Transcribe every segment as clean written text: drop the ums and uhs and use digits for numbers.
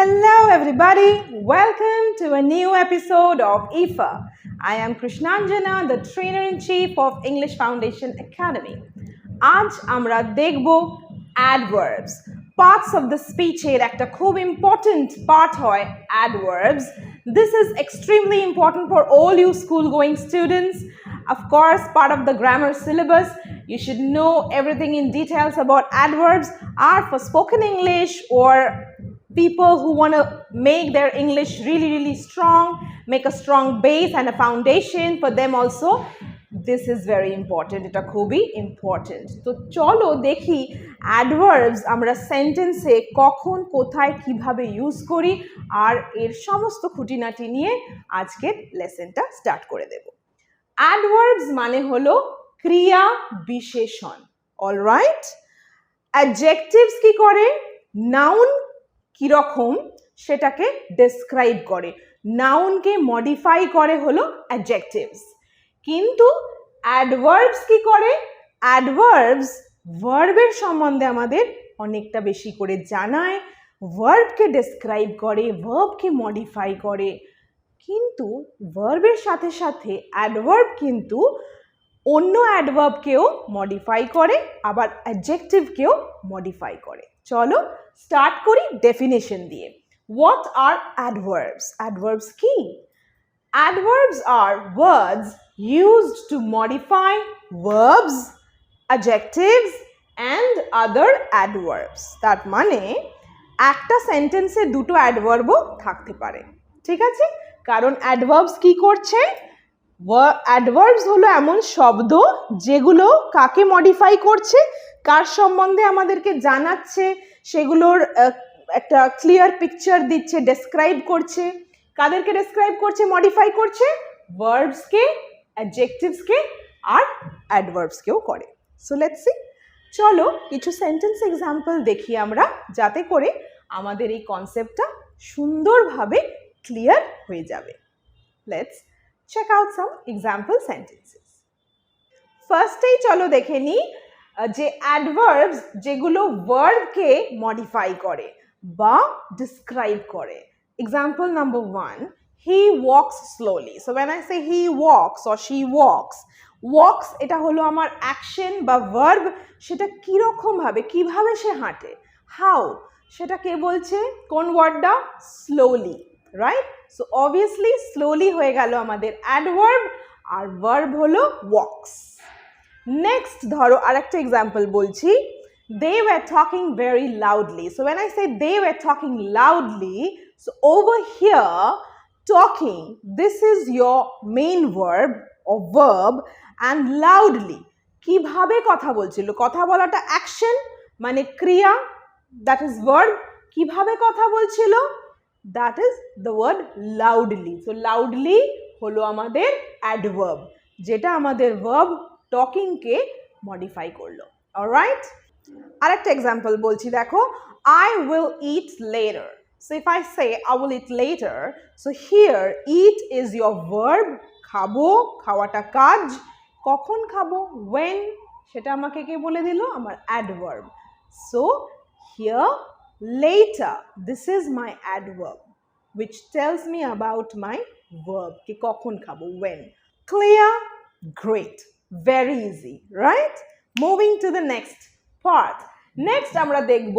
Hello everybody, welcome to a new episode of EFA. I am Krishnanjana, the Trainer-in-Chief of English Foundation Academy. আজ আমরা দেখব adverbs. Parts of the speech এর একটা খুব important part হয় adverbs. This is extremely important for all you school-going students. Of course, part of the grammar syllabus. You should know everything in details about adverbs. Are for spoken English or people who want to make their English really strong, make a strong base and a foundation for them also. This is very important. এটা খুবই important. তো চলো দেখি adverbs আমরা সেন্টেন্সে কখন কোথায় কিভাবে ইউজ করি আর এর সমস্ত খুঁটিনাটি নিয়ে আজকের লেসনটা স্টার্ট করে দেব। Adverbs মানে হলো ক্রিয়া বিশেষণ। অলরাইট? Adjectives কি করে? Noun কিরকম সেটাকে ডেসক্রাইব করে, নাউনকে মডিফাই করে হলো অ্যাডজেক্টিভস। কিন্তু অ্যাডভার্বস কি করে? অ্যাডভার্বস ভার্বের সম্বন্ধে আমাদের অনেকটা বেশি করে জানায়, ভার্বকে ডেসক্রাইব করে, ভার্বকে মডিফাই করে। কিন্তু ভার্বের সাথে সাথে অ্যাডভার্ব কিন্তু অন্য অ্যাডভার্বকেও মডিফাই করে, আবার অ্যাডজেক্টিভকেও মডিফাই করে। চলো স্টার্ট করি ডেফিনেশন দিয়ে। What are adverbs? Adverbs কি? Adverbs are words used to modify verbs, adjectives and other adverbs. তার মানে একটা সেন্টেন্সে দুটো অ্যাডভার্বও থাকতে পারে, ঠিক আছে? কারণ অ্যাডভার্বস কি করছে? অ্যাডভার্বস হলো এমন শব্দ যেগুলো কাকে মডিফাই করছে, কার সম্বন্ধে আমাদেরকে জানাচ্ছে, সেগুলোর একটা ক্লিয়ার পিকচার দিচ্ছে, ডেসক্রাইব করছে। কাদেরকে ডেসক্রাইব করছে, মডিফাই করছে? ভার্বসকে, অ্যাডজেক্টিভসকে আর অ্যাডভার্বসকেও করে। So let's see. চলো কিছু সেন্টেন্স এক্সাম্পল দেখি আমরা, যাতে করে আমাদের এই কনসেপ্টটা সুন্দরভাবে ক্লিয়ার হয়ে যাবে। Let's check out some example sentences. ফার্স্টেই চলো দেখে নিই যে অ্যাডভার্বস যেগুলো ভার্বকে মডিফাই করে বা ডিসক্রাইব করে। Example number 1, he walks slowly. So when I say he walks or she walks, walks এটা হলো আমার অ্যাকশন বা ভার্ব, সেটা কীরকম ভাবে, কিভাবে সে হাঁটে, হাউ, সেটা কে বলছে? কোন ওয়ার্ডটা? Slowly, right? So obviously slowly হয়ে গেল আমাদের অ্যাডভার্ব, আর ভার্ব হলো ওয়াকস। নেক্সট ধরো আরেকটা এক্সাম্পল বলছি, they were talking very loudly. So when I say they were talking loudly, so over here talking, this is your main verb or verb, and loudly কিভাবে কথা বলছিল, কথা বলাটা action মানে ক্রিয়া, that is verb, কিভাবে কথা বলছিল, that is the word loudly. So loudly হলো আমাদের অ্যাডভার্ব, যেটা আমাদের ভার্ব টকিংকে মডিফাই করলো। অলরাইট? আরেকটা এক্সাম্পল বলছি, দেখো, I will eat later. So if I say I will eat later, so here eat is your verb, খাবো, খাওয়াটা কাজ, কখন খাবো, when, সেটা আমাকে কে বলে দিল? আমার adverb. So here later, this is my adverb which tells me about my verb, ki kokhon khabo, when. Clear? Great. Very easy, right? Moving to the next part. Next আমরা দেখব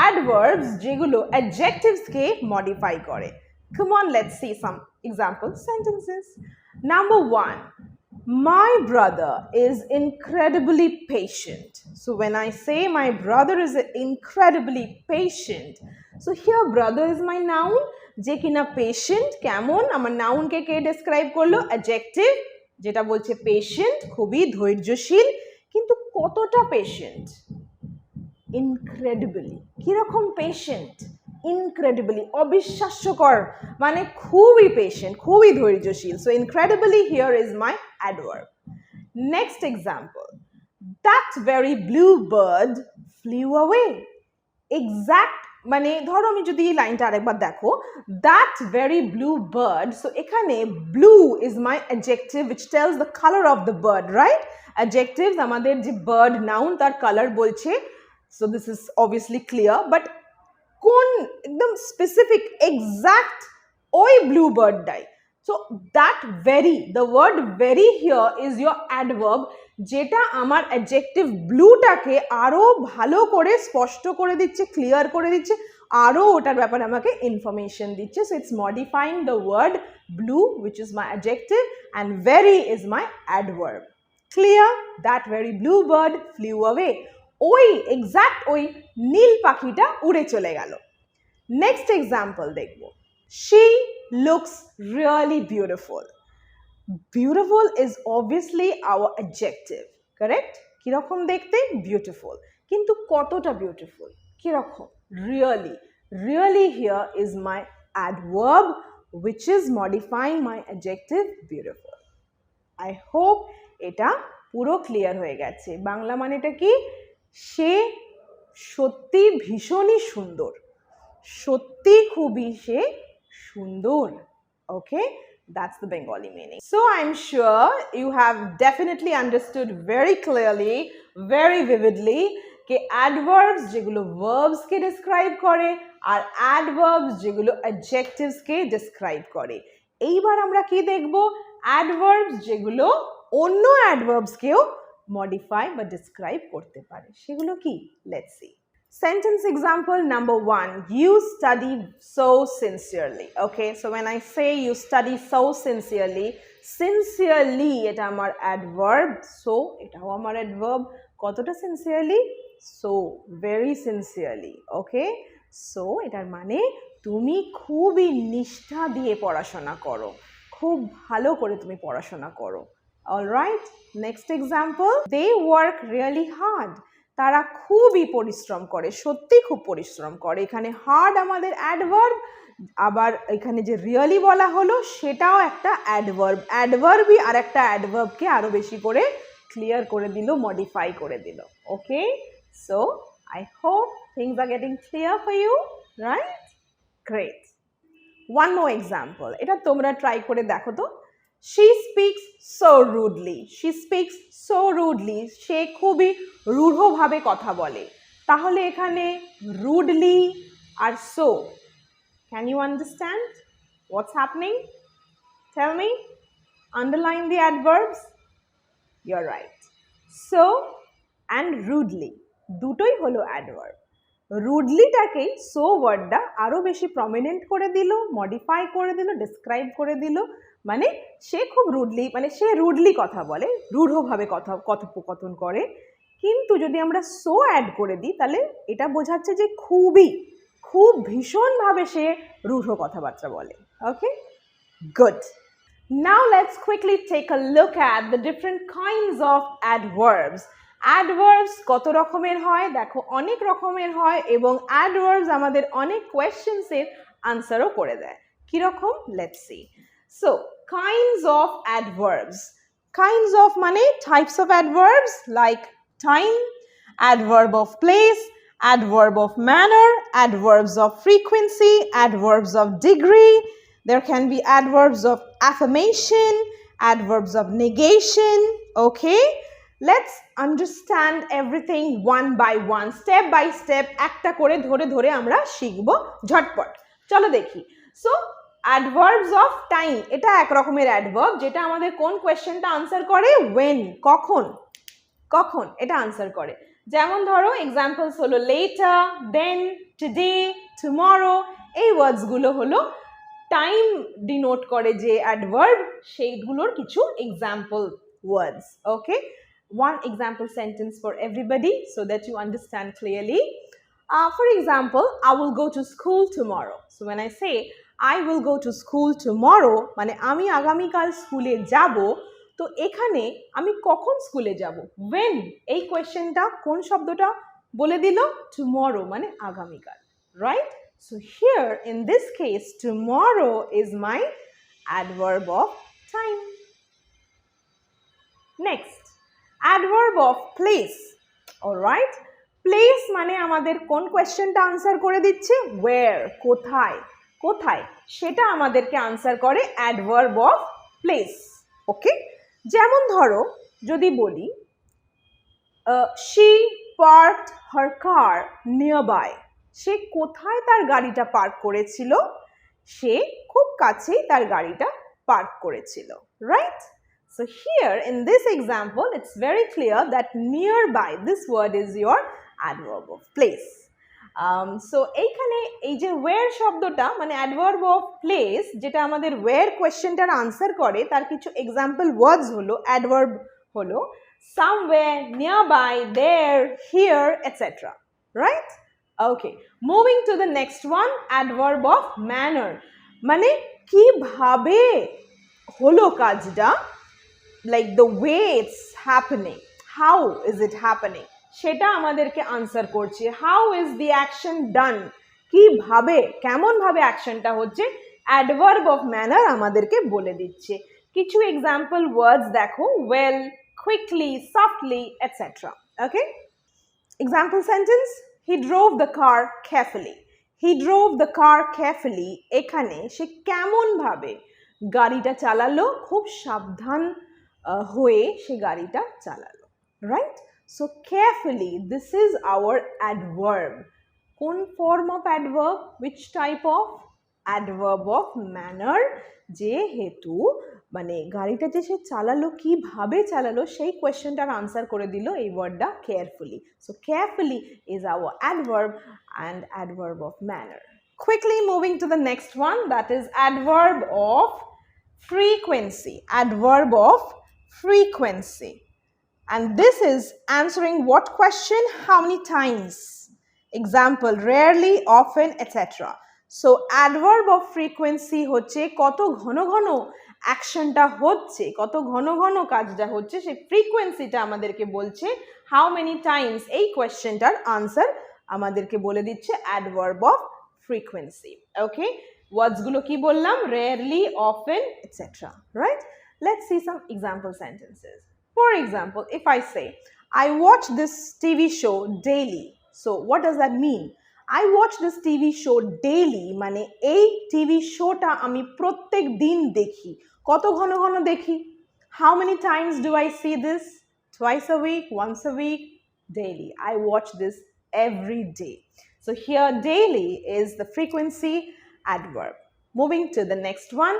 adverbs যেগুলো adjectives কে modify করে। Come on, let's see some example sentences. Number 1, my brother is incredibly patient. So when I say my brother is incredibly patient, so here brother is my noun, যে কিনা patient কেমন, আমার নাউনকে কে describe করলো? Adjective, যেটা বলছে patient, খুবই ধৈর্যশীল। কিন্তু কতটা পেশেন্ট? ইনক্রেডিবলি। কিরকম পেশেন্ট? ইনক্রেডিবলি, অবিশ্বাস্যকর, মানে খুবই পেশেন্ট, খুবই ধৈর্যশীল। So incredibly here is my adverb. Next example, that very blue bird flew away. Exact মানে ধরো আমি যদি এই লাইনটা আরেকবার দেখো, that very blue bird, so এখানে blue is my adjective which tells the color of the bird, right? Adjectives আমাদের যে বার্ড নাউন তার কালার বলছে, so this is obviously clear, but কোন একদম স্পেসিফিক এক্সাক্ট ওই ব্লু বার্ডটাই। So that very, the word very here is your adverb, যেটা আমার অ্যাডজেক্টিভ ব্লুটাকে আরো ভালো করে স্পষ্ট করে দিচ্ছে, ক্লিয়ার করে দিচ্ছে, আরো ওটার ব্যাপারে আমাকে ইনফরমেশন দিচ্ছে। So it's modifying the word blue which is my adjective and very is my adverb. Clear? That very blue bird flew away. ওই এক্সাক্ট ওই নীল পাখিটা উড়ে চলে গেল। নেক্সট এক্সাম্পল দেখব, she looks really beautiful. Beautiful is obviously our adjective, correct? কিরকম দেখতে? Beautiful. কিন্তু কতটা beautiful? কিরকম? Really. Really here is my adverb which is modifying my adjective beautiful. I hope এটা পুরো ক্লিয়ার হয়ে গেছে। বাংলা মানেটা কি? সে সত্যি ভীষণই সুন্দর, সত্যি খুবই সে সুন্দর। Okay, that's the Bengali meaning. So I'm sure you have definitely understood very clearly, very vividly कि adverbs যেগুলো verbs কে describe করে আর adverbs যেগুলো adjectives কে describe করে। এইবার আমরা কি দেখব? adverbs যেগুলো অন্য adverbs কেও modify বা describe করতে পারে, সেগুলো কি? Let's see. Sentence example number 1, you study so sincerely. Okay, so when I say you study so sincerely, sincerely এটা আমার adverb, so এটাও আমার adverb, কতটা sincerely? So very sincerely. Okay, so এটার মানে তুমি খুবই নিষ্ঠা দিয়ে পড়াশোনা করো, খুব ভালো করে তুমি পড়াশোনা করো। All right, next example, they work really hard. তারা খুবই পরিশ্রম করে, সত্যি খুব পরিশ্রম করে। এখানে হার্ড আমাদের অ্যাডভার্ব, আবার এখানে যে রিয়েলি বলা হলো সেটাও একটা অ্যাডভার্ব। অ্যাডভার্বই আর একটা অ্যাডভার্বকে আরো বেশি করে ক্লিয়ার করে দিল, মডিফাই করে দিল। Okay, so I hope things are getting clear for you, right? Great. One more example, এটা তোমরা ট্রাই করে দেখো তো। She speaks so rudely. She speaks so rudely. সে খুবই রূঢ়ভাবে কথা বলে। তাহলে এখানে rudely R so. Can you understand what's happening? Tell me. Underline the adverbs. You're right. So and rudely. দুটোই হলো adverb. রুডলিটাকে সো ওয়ার্ডটা আরো বেশি প্রমিনেন্ট করে দিল, মডিফাই করে দিল, ডিসক্রাইব করে দিল। মানে সে খুব রুডলি, মানে সে রুডলি কথা বলে, রূঢ়ভাবে কথোপকথন করে। কিন্তু যদি আমরা সো অ্যাড করে দিই তাহলে এটা বোঝাচ্ছে যে খুব ভীষণভাবে সে রূঢ় কথাবার্তা বলে। ওকে, good. Now let's quickly take a look at the different kinds of adverbs. Adverbs কত রকমের হয়? দেখো অনেক রকমের হয় এবং adverbs আমাদের অনেক questions এর আনসারও করে দেয়। কি রকম? Let's see. So, kinds of adverbs. Kinds of মানে types of adverbs like time, adverb of place, adverb of manner, adverbs of frequency, adverbs of degree. There can be adverbs of affirmation, adverbs of negation. Okay, let's understand everything one by one, step by step. একটা করে ধরে ধরে আমরা শিখবো ঝটপট। চলো দেখি। So adverbs of time, এটা এক রকমের adverb যেটা আমাদের কোন কোয়েশ্চেনটা আনসার করে? when, কখন এটা আনসার করে। যেমন ধরো এক্সাম্পলস হলো later, then, today, tomorrow। এই ওয়ার্ডসগুলো হলো টাইম ডিনোট করে যে অ্যাডভার্ব, সেইগুলোর কিছু example words. Okay, one example sentence for everybody so that you understand clearly. For example, I will go to school tomorrow. So when I say I will go to school tomorrow, মানে আমি আগামীকাল স্কুলে যাব, তো এখানে আমি কখন স্কুলে যাব? when, এই কোয়েশ্চেনটা কোন শব্দটা বলে দিল? tomorrow মানে আগামীকাল, right? So here in this case tomorrow is my adverb of time. Next, adverb of place. All right, place মানে আমাদের কোন কোয়েশ্চেনটা আনসার করে দিচ্ছে? where, কোথায় সেটা আমাদেরকে আনসার করে adverb of place. ওকে, যেমন ধরো যদি বলি she parked her car nearby. সে কোথায় তার গাড়িটা পার্ক করেছিল? সে খুব কাছেই তার গাড়িটা পার্ক করেছিল, right? So here in this example, it's very clear that nearby, this word is your adverb of place. So এইখানে এই যে where শব্দটা মানে adverb of place যেটা আমাদের where কোয়েশ্চেনটার আনসার করে তার কিছু এক্সাম্পল ওয়ার্ডস হলো adverb হলো somewhere, nearby, there, here, etc. Right? Okay. Moving to the next one, adverb of manner. মানে কিভাবে হলো কাজটা, like the way it's happening, how is it happening, সেটা আমাদেরকে আনসার করছে। how is the action done, কিভাবে কেমন ভাবে অ্যাকশনটা হচ্ছে, adverb of manner আমাদেরকে বলে দিচ্ছে। কিছু এক্সাম্পল ওয়ার্ডস দেখো, well, quickly, softly, etc. okay, example sentence, he drove the car carefully. he drove the car carefully, এখানে সে কেমন ভাবে গাড়িটা চালালো, খুব সাবধান হয়ে সে গাড়িটা চালালো, right? So carefully, this is our adverb. কোন form of adverb? Which type of? Adverb of manner. যেহেতু মানে গাড়িটা যে সে চালালো কিভাবে চালালো সেই কোয়েশ্চেনটার আনসার করে দিল এই ওয়ার্ডটা carefully. So carefully is our adverb and adverb of manner. Quickly moving to the next one, that is adverb of frequency. Adverb of frequency. And this is answering what question? How many times? Example, rarely, often, etc. So adverb of frequency হচ্ছে কত ঘন ঘন অ্যাকশনটা হচ্ছে, কত ঘন ঘন কাজটা হচ্ছে, সেই ফ্রিকোয়েন্সিটা আমাদেরকে বলছে। how many times এই কোয়েশ্চেনটার আনসার আমাদেরকে বলে দিচ্ছে adverb of frequency. okay, words গুলো কি বললাম? rarely, often, etc. right? Let's see some example sentences. For example, if I say, I watch this TV show daily. So what does that mean? I watch this TV show daily মানে এই TV শোটা আমি প্রত্যেক দিন দেখি। কত ঘন ঘন দেখি? How many times do I see this? Twice a week, once a week, daily. I watch this every day. So here daily is the frequency adverb. Moving to the next one,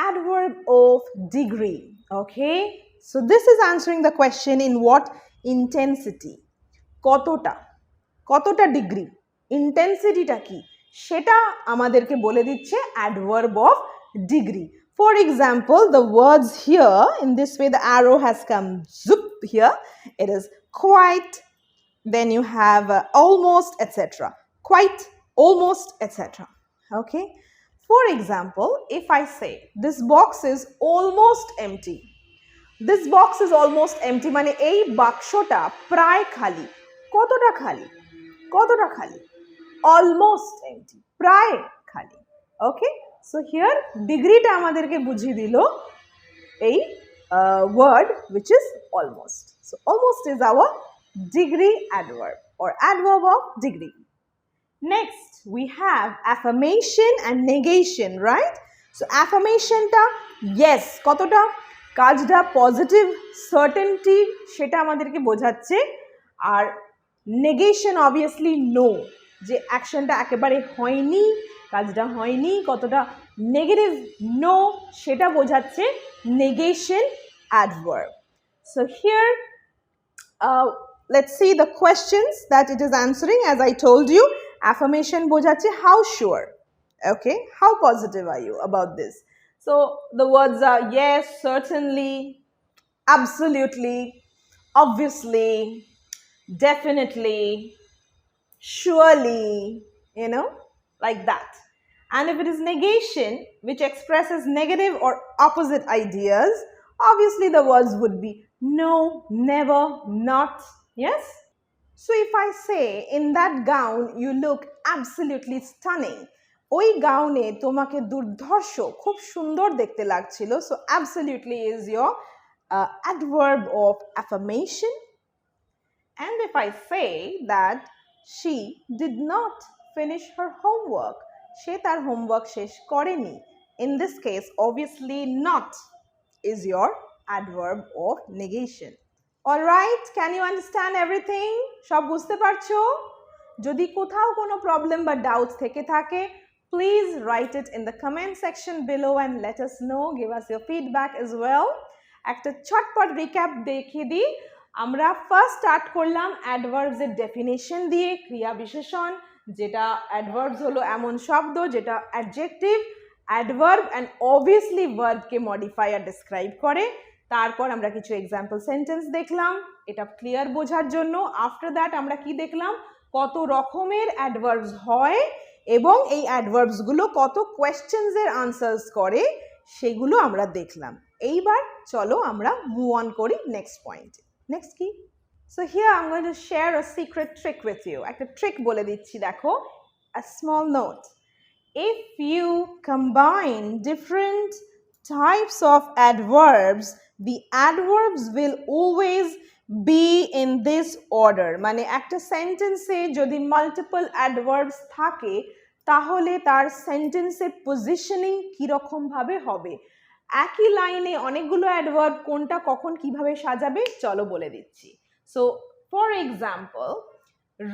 adverb of degree. Okay, so this is answering the question in what? Intensity. কতটা, কতটা degree, ইন্টেন্সিটিটা কি সেটা আমাদেরকে বলে দিচ্ছে adverb of degree. For example, the words here, in this way the arrow has come zoop here, it is quite, then you have almost, etc. Quite, almost, etc. okay, for example, if I say this box is almost empty. This box is almost empty মানে এই বাক্সটা প্রায় খালি। কতটা খালি? কতটা খালি? almost empty, প্রায় খালি। okay, so here ডিগ্রিটা আমাদেরকে বুঝিয়ে দিল এই word which is almost. So almost is our degree adverb or adverb of degree. Next we have affirmation and negation, right? So affirmation টা yes, কতটা কাজটা পজিটিভ সার্টেনটি সেটা আমাদেরকে বোঝাচ্ছে, আর নেগেশন অবভিয়াসলি নো, যে অ্যাকশনটা একেবারে হয়নি, কাজটা হয়নি, কতটা নেগেটিভ নো সেটা বোঝাচ্ছে negation adverb. So here let's see the questions that it is answering. As I told you, affirmation বোঝাচ্ছে how sure, okay, how positive are you about this? So the words are yes, certainly, absolutely, obviously, definitely, surely, you know, like that. And if it is negation, which expresses negative or opposite ideas, obviously the words would be no, never, not, yes? So if I say, in that gown you look absolutely stunning, ওই গাউনে তোমাকে দুর্ধর্ষ খুব সুন্দর দেখতে লাগছিল, so absolutely is your adverb of affirmation. And if I say that she did not finish her homework, সে তার homework শেষ করেনি, in this case obviously not is your adverb of negation. All right, can you understand everything? সব বুঝতে পারছো? যদি কোথাও কোনো problem বা ডাউটস থেকে থাকে, please write it in the comment section below and let us know, give us your feedback as well. একটা ছটপট রিক্যাপ দেখিয়ে দিই। আমরা ফার্স্ট স্টার্ট করলাম অ্যাডভার্বস এর ডেফিনেশন দিয়ে, ক্রিয়া বিশেষণ, যেটা অ্যাডভার্বস হলো এমন শব্দ যেটা অ্যাডজেক্টিভ, অ্যাডভার্ব অ্যান্ড অবভিয়াসলি ভার্বকে মডিফাই আর ডিসক্রাইব করে। তারপর আমরা কিছু এক্সাম্পল সেন্টেন্স দেখলাম, এটা ক্লিয়ার বোঝার জন্য। আফটার দ্যাট আমরা কি দেখলাম, কত রকমের অ্যাডভার্বস হয় এবং এই অ্যাডভার্বসগুলো কত কোয়েশ্চেন্সের আনসার্স করে সেগুলো আমরা দেখলাম। এইবার চলো আমরা মুভ অন করি নেক্সট পয়েন্টে। নেক্সট কি? So here I'm going to share a secret trick with you. একটা ট্রিক বলে দিচ্ছি, দেখো, a small note. If you combine different types of adverbs, the adverbs will always be in this order. মানে একটা সেন্টেন্সে যদি multiple adverbs থাকে তাহলে তার সেন্টেন্সের পজিশনিং কীরকম ভাবে হবে। একই লাইনে অনেকগুলো অ্যাডভার্ব কোনটা কখন কিভাবে সাজাবে চলো বলে দিচ্ছি। So for example,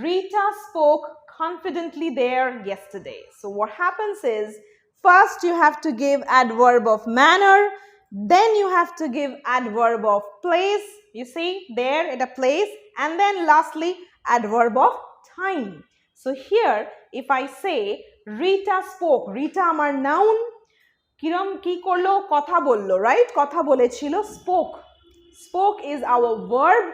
Rita spoke confidently there yesterday. So what happens is, first you have to give adverb of manner, then you have to give adverb of place, you see there at a place, and then lastly adverb of time. So here if I say Rita spoke, Rita আমার noun, কিরম কি করলো, কথা বললো, right, কথা বলেছিল, spoke, spoke is our verb।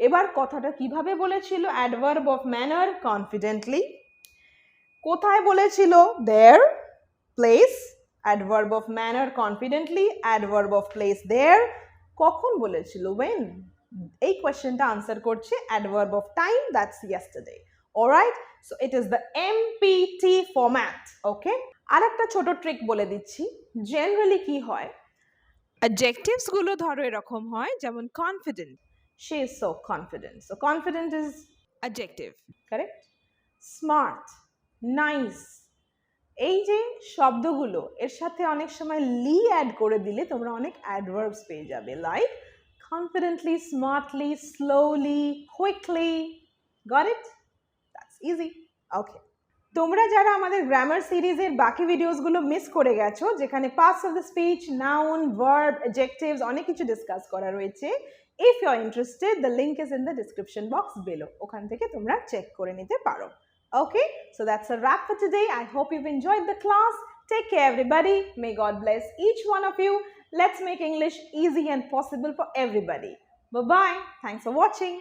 এবার কথাটা কিভাবে বলেছিল, অ্যাডভার্ব অফ ম্যানার, কনফিডেন্টলি। কোথায় বলেছিল, there, place, adverb of manner, confidently, adverb of place there. কখন বলেছিল, ওয়েন। এই কোয়েশ্চেনটা আনসার করছে adverb of time, that's yesterday. Alright, so it is the MPT format. Okay, আর একটা ছোট ট্রিক বলে দিচ্ছি। জেনারেলি কি হয়, অ্যাডজেক্টিভস গুলো ধরো এরকম হয়, যেমন confident, she is so confident. So confident is adjective, correct? Smart, nice, এই যে শব্দগুলো এর সাথে অনেক সময় লি অ্যাড করে দিলে তোমরা অনেক অ্যাডভার্বস পেয়ে যাবে, like confidently, smartly, slowly, quickly. Got it? That's easy. Okay. তোমরা যারা আমাদের গ্রামার সিরিজের বাকি ভিডিওসগুলো মিস করে গেছো, যেখানে parts of the speech, noun, verb, adjectives অনেক কিছু ডিসকাস করা রয়েছে, if you are interested, the link is in the description box below. ওখান থেকে তোমরা চেক করে নিতে পারো। Okay, so that's a wrap for today. I hope you've enjoyed the class. Take care everybody. May God bless each one of you. Let's make English easy and possible for everybody. Bye-bye. Thanks for watching.